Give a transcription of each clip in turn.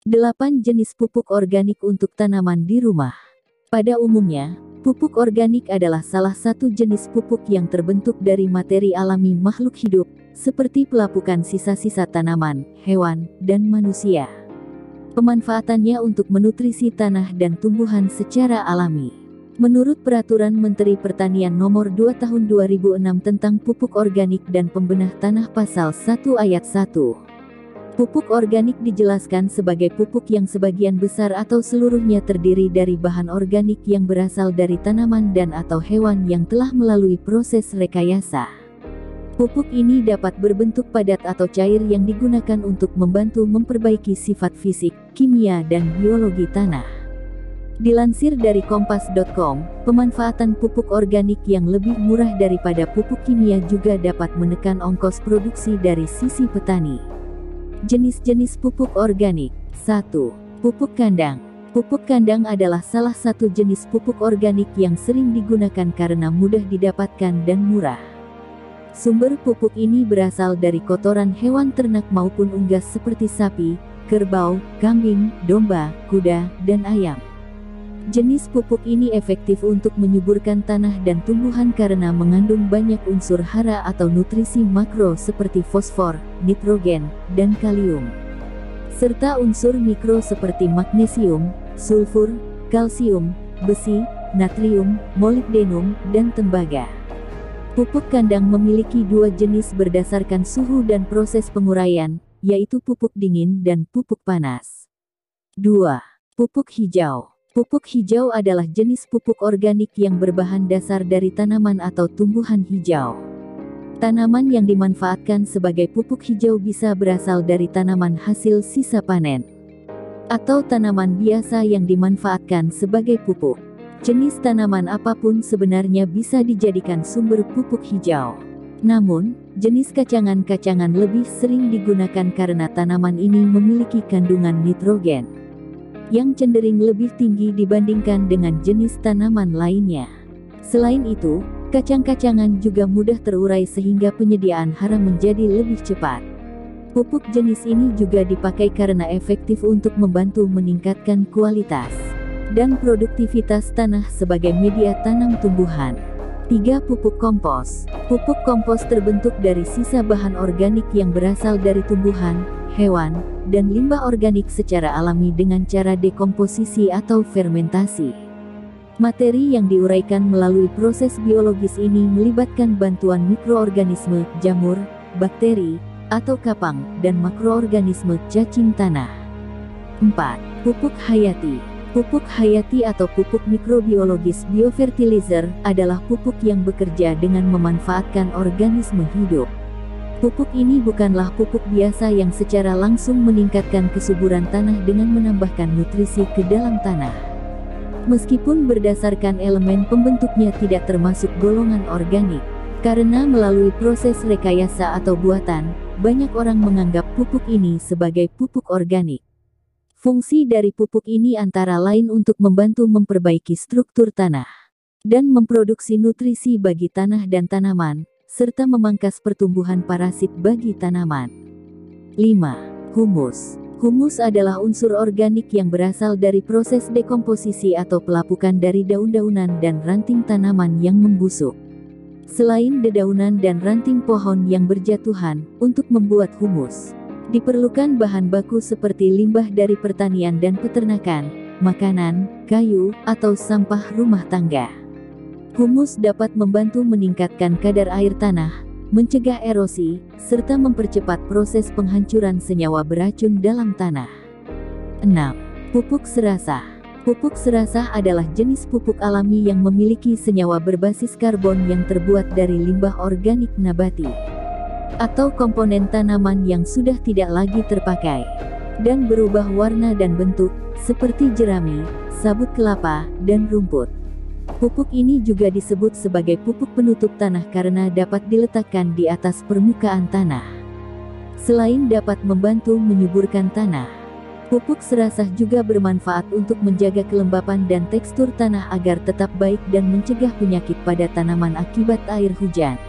8 jenis pupuk organik untuk tanaman di rumah. Pada umumnya, pupuk organik adalah salah satu jenis pupuk yang terbentuk dari materi alami makhluk hidup, seperti pelapukan sisa-sisa tanaman, hewan, dan manusia. Pemanfaatannya untuk menutrisi tanah dan tumbuhan secara alami. Menurut Peraturan Menteri Pertanian Nomor 2 Tahun 2006 tentang Pupuk Organik dan Pembenah Tanah Pasal 1 Ayat 1. Pupuk organik dijelaskan sebagai pupuk yang sebagian besar atau seluruhnya terdiri dari bahan organik yang berasal dari tanaman dan atau hewan yang telah melalui proses rekayasa. Pupuk ini dapat berbentuk padat atau cair yang digunakan untuk membantu memperbaiki sifat fisik, kimia dan biologi tanah. Dilansir dari kompas.com, pemanfaatan pupuk organik yang lebih murah daripada pupuk kimia juga dapat menekan ongkos produksi dari sisi petani. Jenis-jenis pupuk organik. 1. Pupuk kandang. Pupuk kandang adalah salah satu jenis pupuk organik yang sering digunakan karena mudah didapatkan dan murah. Sumber pupuk ini berasal dari kotoran hewan ternak maupun unggas seperti sapi, kerbau, kambing, domba, kuda, dan ayam. Jenis pupuk ini efektif untuk menyuburkan tanah dan tumbuhan karena mengandung banyak unsur hara atau nutrisi makro seperti fosfor, nitrogen, dan kalium. Serta unsur mikro seperti magnesium, sulfur, kalsium, besi, natrium, molibdenum, dan tembaga. Pupuk kandang memiliki dua jenis berdasarkan suhu dan proses penguraian, yaitu pupuk dingin dan pupuk panas. 2. Pupuk hijau. Pupuk hijau adalah jenis pupuk organik yang berbahan dasar dari tanaman atau tumbuhan hijau. Tanaman yang dimanfaatkan sebagai pupuk hijau bisa berasal dari tanaman hasil sisa panen, atau tanaman biasa yang dimanfaatkan sebagai pupuk. Jenis tanaman apapun sebenarnya bisa dijadikan sumber pupuk hijau. Namun, jenis kacangan-kacangan lebih sering digunakan karena tanaman ini memiliki kandungan nitrogen yang cenderung lebih tinggi dibandingkan dengan jenis tanaman lainnya. Selain itu, kacang-kacangan juga mudah terurai sehingga penyediaan hara menjadi lebih cepat. Pupuk jenis ini juga dipakai karena efektif untuk membantu meningkatkan kualitas dan produktivitas tanah sebagai media tanam tumbuhan. 3. Pupuk kompos. Pupuk kompos terbentuk dari sisa bahan organik yang berasal dari tumbuhan, hewan, dan limbah organik secara alami dengan cara dekomposisi atau fermentasi. Materi yang diuraikan melalui proses biologis ini melibatkan bantuan mikroorganisme, jamur, bakteri, atau kapang, dan makroorganisme cacing tanah. 4. Pupuk hayati. Pupuk hayati atau pupuk mikrobiologis biofertilizer adalah pupuk yang bekerja dengan memanfaatkan organisme hidup. Pupuk ini bukanlah pupuk biasa yang secara langsung meningkatkan kesuburan tanah dengan menambahkan nutrisi ke dalam tanah. Meskipun berdasarkan elemen pembentuknya tidak termasuk golongan organik, karena melalui proses rekayasa atau buatan, banyak orang menganggap pupuk ini sebagai pupuk organik. Fungsi dari pupuk ini antara lain untuk membantu memperbaiki struktur tanah dan memproduksi nutrisi bagi tanah dan tanaman, serta memangkas pertumbuhan parasit bagi tanaman. 5. Humus. Humus adalah unsur organik yang berasal dari proses dekomposisi atau pelapukan dari daun-daunan dan ranting tanaman yang membusuk. Selain dedaunan dan ranting pohon yang berjatuhan, untuk membuat humus diperlukan bahan baku seperti limbah dari pertanian dan peternakan, makanan, kayu, atau sampah rumah tangga. Humus dapat membantu meningkatkan kadar air tanah, mencegah erosi, serta mempercepat proses penghancuran senyawa beracun dalam tanah. 6. Pupuk serasah. Pupuk serasah adalah jenis pupuk alami yang memiliki senyawa berbasis karbon yang terbuat dari limbah organik nabati atau komponen tanaman yang sudah tidak lagi terpakai dan berubah warna dan bentuk, seperti jerami, sabut kelapa, dan rumput. Pupuk ini juga disebut sebagai pupuk penutup tanah karena dapat diletakkan di atas permukaan tanah. Selain dapat membantu menyuburkan tanah, pupuk serasah juga bermanfaat untuk menjaga kelembapan dan tekstur tanah agar tetap baik dan mencegah penyakit pada tanaman akibat air hujan.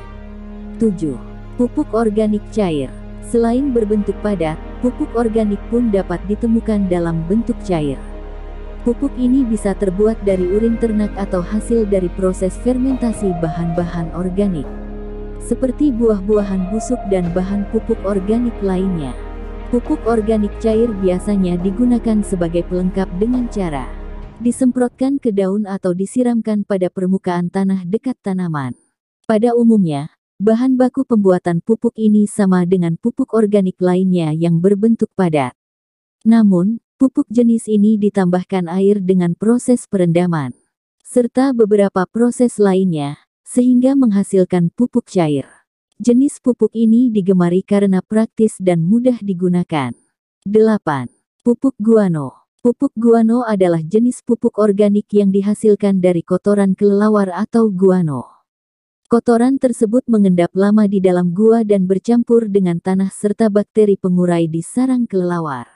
7. Pupuk organik cair. Selain berbentuk padat, pupuk organik pun dapat ditemukan dalam bentuk cair. Pupuk ini bisa terbuat dari urin ternak atau hasil dari proses fermentasi bahan-bahan organik, seperti buah-buahan busuk dan bahan pupuk organik lainnya. Pupuk organik cair biasanya digunakan sebagai pelengkap dengan cara disemprotkan ke daun atau disiramkan pada permukaan tanah dekat tanaman. Pada umumnya, bahan baku pembuatan pupuk ini sama dengan pupuk organik lainnya yang berbentuk padat. Namun, pupuk jenis ini ditambahkan air dengan proses perendaman, serta beberapa proses lainnya, sehingga menghasilkan pupuk cair. Jenis pupuk ini digemari karena praktis dan mudah digunakan. 8. Pupuk guano. Pupuk guano adalah jenis pupuk organik yang dihasilkan dari kotoran kelelawar atau guano. Kotoran tersebut mengendap lama di dalam gua dan bercampur dengan tanah serta bakteri pengurai di sarang kelelawar.